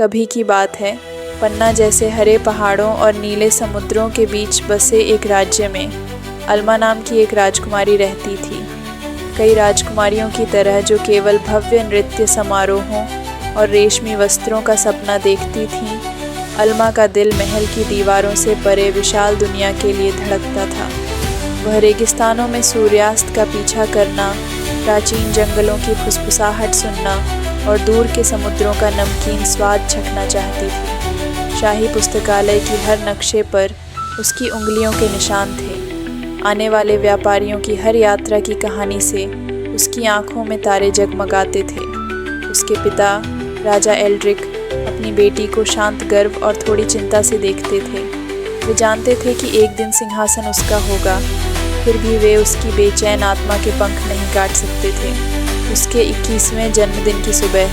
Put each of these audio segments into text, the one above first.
कभी की बात है, पन्ना जैसे हरे पहाड़ों और नीले समुद्रों के बीच बसे एक राज्य में अल्मा नाम की एक राजकुमारी रहती थी। कई राजकुमारियों की तरह जो केवल भव्य नृत्य समारोहों और रेशमी वस्त्रों का सपना देखती थीं, अल्मा का दिल महल की दीवारों से परे विशाल दुनिया के लिए धड़कता था। वह रेगिस्तानों में सूर्यास्त का पीछा करना, प्राचीन जंगलों की फुसफुसाहट सुनना और दूर के समुद्रों का नमकीन स्वाद चखना चाहती थी। शाही पुस्तकालय की हर नक्शे पर उसकी उंगलियों के निशान थे। आने वाले व्यापारियों की हर यात्रा की कहानी से उसकी आंखों में तारे जगमगाते थे। उसके पिता राजा एल्ड्रिक अपनी बेटी को शांत गर्व और थोड़ी चिंता से देखते थे। वे जानते थे कि एक दिन सिंहासन उसका होगा, फिर भी वे उसकी बेचैन आत्मा के पंख नहीं काट सकते थे। उसके 21वें जन्मदिन की सुबह,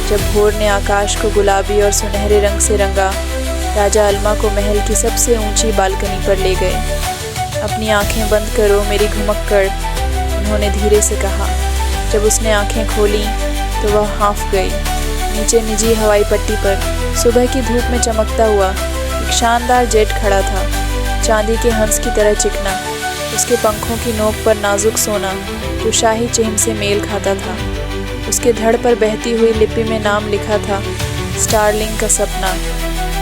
जब भोर ने आकाश को गुलाबी और सुनहरे रंग से रंगा, राजा अल्मा को महल की सबसे ऊंची बालकनी पर ले गए। अपनी आंखें बंद करो मेरी घुमक्कड़, उन्होंने धीरे से कहा। जब उसने आंखें खोलीं तो वह हाँफ गई। नीचे निजी हवाई पट्टी पर सुबह की धूप में चमकता हुआ एक शानदार जेट खड़ा था, चांदी के हंस की तरह चिकना। उसके पंखों की नोक पर नाजुक सोना जो शाही चिह्न से मेल खाता था। उसके धड़ पर बहती हुई लिपि में नाम लिखा था, स्टारलिंग का सपना।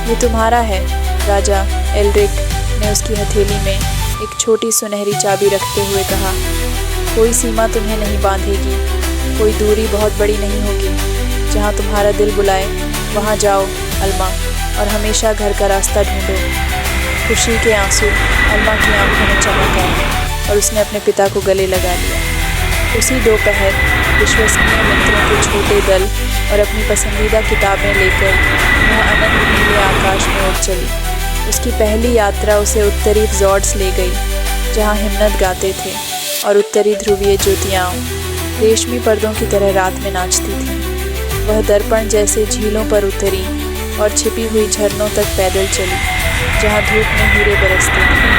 ये तुम्हारा है, राजा एल्ड्रिक ने उसकी हथेली में एक छोटी सुनहरी चाबी रखते हुए कहा। कोई सीमा तुम्हें नहीं बांधेगी, कोई दूरी बहुत बड़ी नहीं होगी। जहाँ तुम्हारा दिल बुलाए वहाँ जाओ अल्मा, और हमेशा घर का रास्ता ढूंढो। खुशी के आंसू अल्मा की आंखों में चमक आए और उसने अपने पिता को गले लगा लिया। उसी दोपहर विश्वसनीय मित्रों के छोटे दल और अपनी पसंदीदा किताबें लेकर वह अनंत नीले आकाश में उड़ चली। उसकी पहली यात्रा उसे उत्तरी जॉर्ड्स ले गई, जहाँ हिम्मत गाते थे और उत्तरी ध्रुवीय ज्योतियाँ रेशमी पर्दों की तरह रात में नाचती थीं। वह दर्पण जैसे झीलों पर उतरी और छिपी हुई झरनों तक पैदल चली, जहाँ धूप में हीरे बरसते थे।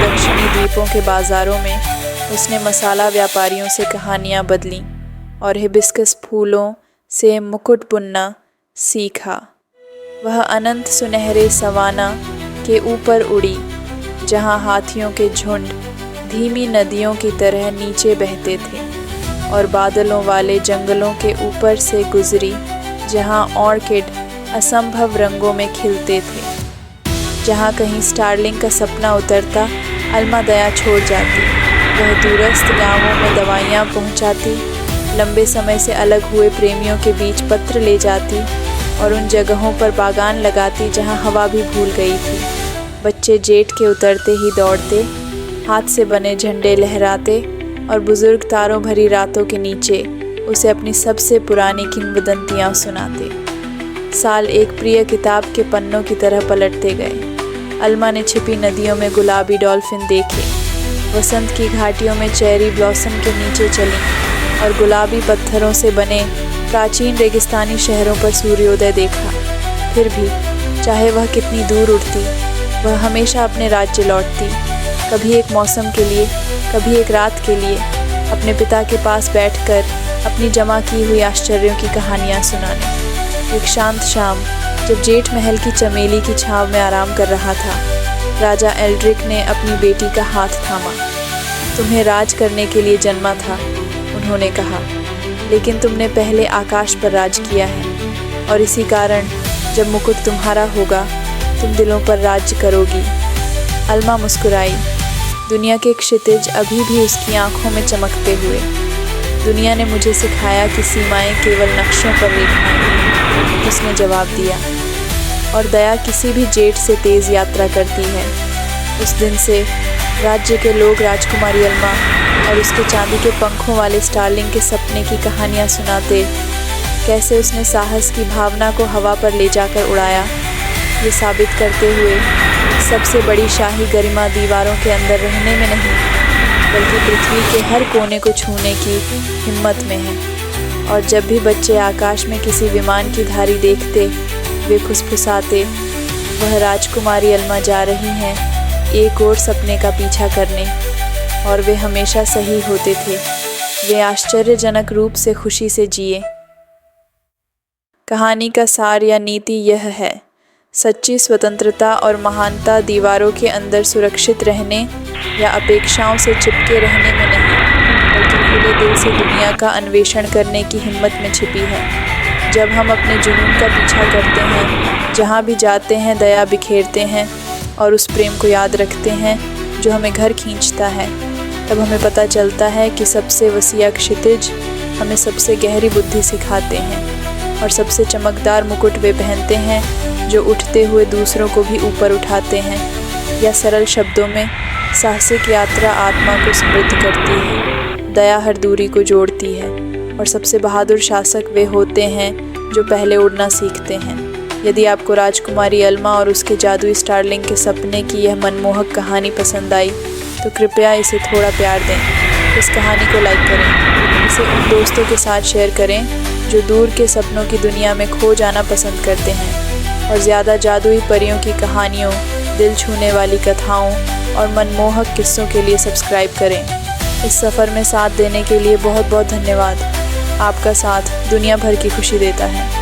दक्षिणी द्वीपों के बाज़ारों में उसने मसाला व्यापारियों से कहानियाँ बदलीं और हिबिस्कस फूलों से मुकुट बुनना सीखा। वह अनंत सुनहरे सवाना के ऊपर उड़ी, जहाँ हाथियों के झुंड धीमी नदियों की तरह नीचे बहते थे, और बादलों वाले जंगलों के ऊपर से गुजरी, जहाँ ऑर्किड असंभव रंगों में खिलते थे। जहाँ कहीं स्टारलिंग का सपना उतरता, अल्मा दया छोड़ जाती। वह दूरस्थ गांवों में दवाइयाँ पहुँचाती, लंबे समय से अलग हुए प्रेमियों के बीच पत्र ले जाती और उन जगहों पर बागान लगाती जहाँ हवा भी भूल गई थी। बच्चे जेठ के उतरते ही दौड़ते, हाथ से बने झंडे लहराते और बुजुर्ग तारों भरी रातों के नीचे उसे अपनी सबसे पुरानी किंवदंतियाँ सुनाते। साल एक प्रिय किताब के पन्नों की तरह पलटते गए। अल्मा ने छिपी नदियों में गुलाबी डॉल्फिन देखे, वसंत की घाटियों में चेरी ब्लॉसम के नीचे चली और गुलाबी पत्थरों से बने प्राचीन रेगिस्तानी शहरों पर सूर्योदय देखा। फिर भी चाहे वह कितनी दूर उड़ती, वह हमेशा अपने राज्य लौटती, कभी एक मौसम के लिए, कभी एक रात के लिए, अपने पिता के पास बैठकर अपनी जमा की हुई आश्चर्यों की कहानियाँ सुनाने। एक शांत शाम, जब जेठ महल की चमेली की छांव में आराम कर रहा था, राजा एल्ड्रिक ने अपनी बेटी का हाथ थामा। तुम्हें राज करने के लिए जन्मा था, उन्होंने कहा, लेकिन तुमने पहले आकाश पर राज किया है, और इसी कारण जब मुकुट तुम्हारा होगा, तुम दिलों पर राज्य करोगी। अल्मा मुस्कुराई। दुनिया के क्षितिज अभी भी उसकी आंखों में चमकते हुए। दुनिया ने मुझे सिखाया कि सीमाएं केवल नक्शों पर रेखाएं हैं, उसने जवाब दिया, और दया किसी भी जेठ से तेज़ यात्रा करती है। उस दिन से राज्य के लोग राजकुमारी अल्मा और उसके चांदी के पंखों वाले स्टारलिंग के सपने की कहानियाँ सुनाते, कैसे उसने साहस की भावना को हवा पर ले जाकर उड़ाया, ये साबित करते हुए सबसे बड़ी शाही गरिमा दीवारों के अंदर रहने में नहीं, बल्कि पृथ्वी के हर कोने को छूने की हिम्मत में है। और जब भी बच्चे आकाश में किसी विमान की धारी देखते, वे फुसफुसाते, वह राजकुमारी अल्मा जा रही हैं एक और सपने का पीछा करने, और वे हमेशा सही होते थे। वे आश्चर्यजनक रूप से खुशी से जिए। कहानी का सार या नीति यह है, सच्ची स्वतंत्रता और महानता दीवारों के अंदर सुरक्षित रहने या अपेक्षाओं से चिपके रहने में नहीं, बल्कि खुले दिल से दुनिया का अन्वेषण करने की हिम्मत में छिपी है। जब हम अपने जुनून का पीछा करते हैं, जहाँ भी जाते हैं दया बिखेरते हैं और उस प्रेम को याद रखते हैं जो हमें घर खींचता है, तब हमें पता चलता है कि सबसे वसीआ क्षितिज हमें सबसे गहरी बुद्धि सिखाते हैं और सबसे चमकदार मुकुट वे पहनते हैं जो उठते हुए दूसरों को भी ऊपर उठाते हैं। या सरल शब्दों में, साहसिक यात्रा आत्मा को समृद्ध करती है, दया हर दूरी को जोड़ती है और सबसे बहादुर शासक वे होते हैं जो पहले उड़ना सीखते हैं। यदि आपको राजकुमारी अल्मा और उसके जादुई स्टारलिंग के सपने की यह मनमोहक कहानी पसंद आई तो कृपया इसे थोड़ा प्यार दें। इस कहानी को लाइक करें, इसे उन दोस्तों के साथ शेयर करें जो दूर के सपनों की दुनिया में खो जाना पसंद करते हैं और ज़्यादा जादुई परियों की कहानियों, दिल छूने वाली कथाओं और मनमोहक किस्सों के लिए सब्सक्राइब करें। इस सफ़र में साथ देने के लिए बहुत बहुत धन्यवाद। आपका साथ दुनिया भर की खुशी देता है।